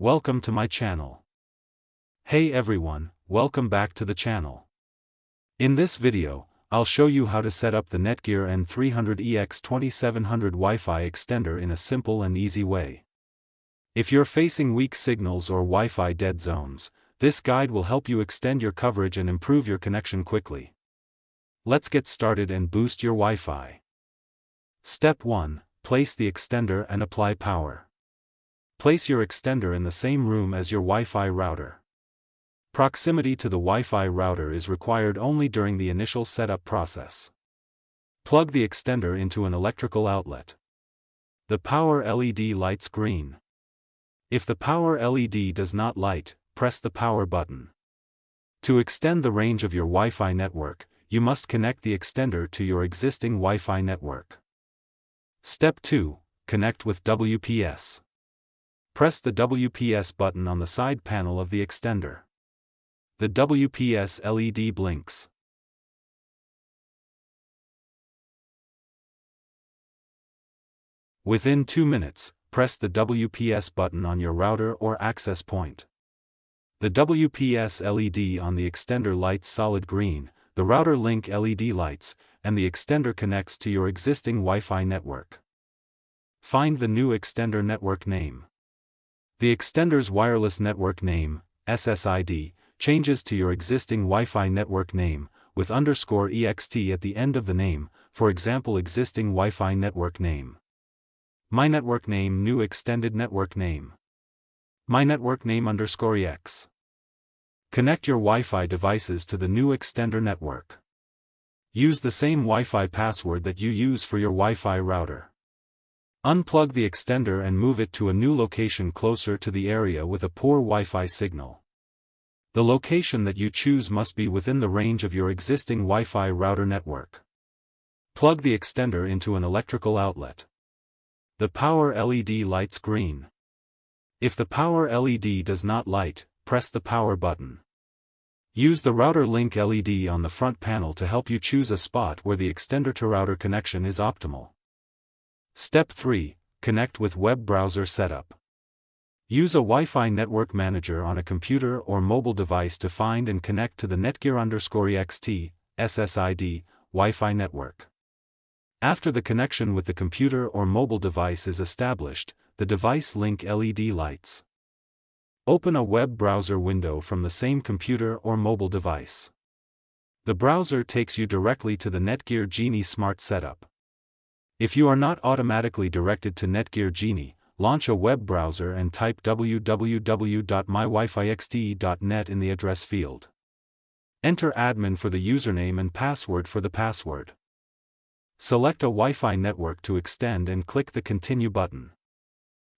Welcome to my channel. Hey everyone, welcome back to the channel. In this video, I'll show you how to set up the NETGEAR N300 EX2700 Wi-Fi extender in a simple and easy way. If you're facing weak signals or Wi-Fi dead zones, this guide will help you extend your coverage and improve your connection quickly. Let's get started and boost your Wi-Fi. Step 1. Place the extender and apply power. Place your extender in the same room as your Wi-Fi router. Proximity to the Wi-Fi router is required only during the initial setup process. Plug the extender into an electrical outlet. The power LED lights green. If the power LED does not light, press the power button. To extend the range of your Wi-Fi network, you must connect the extender to your existing Wi-Fi network. Step 2. Connect with WPS. Press the WPS button on the side panel of the extender. The WPS LED blinks. Within 2 minutes, press the WPS button on your router or access point. The WPS LED on the extender lights solid green, the router link LED lights, and the extender connects to your existing Wi-Fi network. Find the new extender network name. The extender's wireless network name, SSID, changes to your existing Wi-Fi network name, with _EXT at the end of the name, for example existing Wi-Fi network name. My network name new extended network name. My network name _EX. Connect your Wi-Fi devices to the new extender network. Use the same Wi-Fi password that you use for your Wi-Fi router. Unplug the extender and move it to a new location closer to the area with a poor Wi-Fi signal. The location that you choose must be within the range of your existing Wi-Fi router network. Plug the extender into an electrical outlet. The power LED lights green. If the power LED does not light, press the power button. Use the router link LED on the front panel to help you choose a spot where the extender to router connection is optimal. Step 3. Connect with web browser setup. Use a Wi-Fi network manager on a computer or mobile device to find and connect to the NETGEAR _EXT, SSID, Wi-Fi network. After the connection with the computer or mobile device is established, the device link LED lights. Open a web browser window from the same computer or mobile device. The browser takes you directly to the NETGEAR Genie Smart Setup. If you are not automatically directed to NETGEAR Genie, launch a web browser and type www.mywifixd.net in the address field. Enter admin for the username and password for the password. Select a Wi-Fi network to extend and click the Continue button.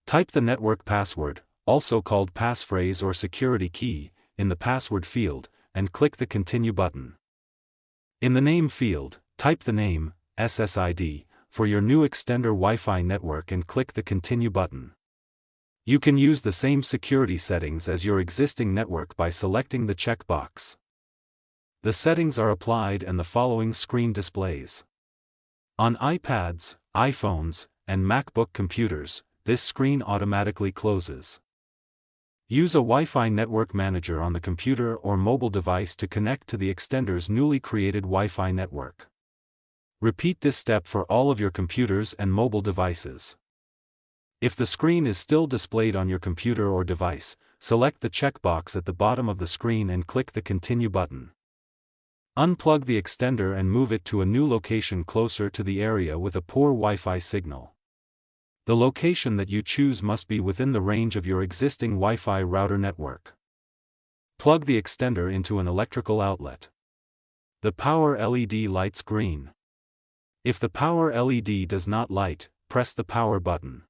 Type the network password, also called passphrase or security key, in the password field, and click the Continue button. In the name field, type the name, SSID, for your new extender Wi-Fi network and click the Continue button. You can use the same security settings as your existing network by selecting the checkbox. The settings are applied and the following screen displays. On iPads, iPhones, and MacBook computers, this screen automatically closes. Use a Wi-Fi network manager on the computer or mobile device to connect to the extender's newly created Wi-Fi network. Repeat this step for all of your computers and mobile devices. If the screen is still displayed on your computer or device, select the checkbox at the bottom of the screen and click the Continue button. Unplug the extender and move it to a new location closer to the area with a poor Wi-Fi signal. The location that you choose must be within the range of your existing Wi-Fi router network. Plug the extender into an electrical outlet. The power LED lights green. If the power LED does not light, press the power button.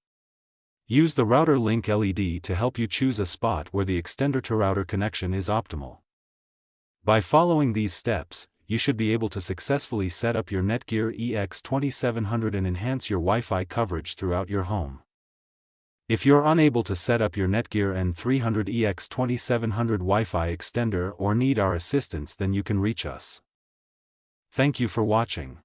Use the router link LED to help you choose a spot where the extender to router connection is optimal. By following these steps, you should be able to successfully set up your NETGEAR EX2700 and enhance your Wi-Fi coverage throughout your home. If you're unable to set up your NETGEAR N300 EX2700 Wi-Fi extender or need our assistance, then you can reach us. Thank you for watching.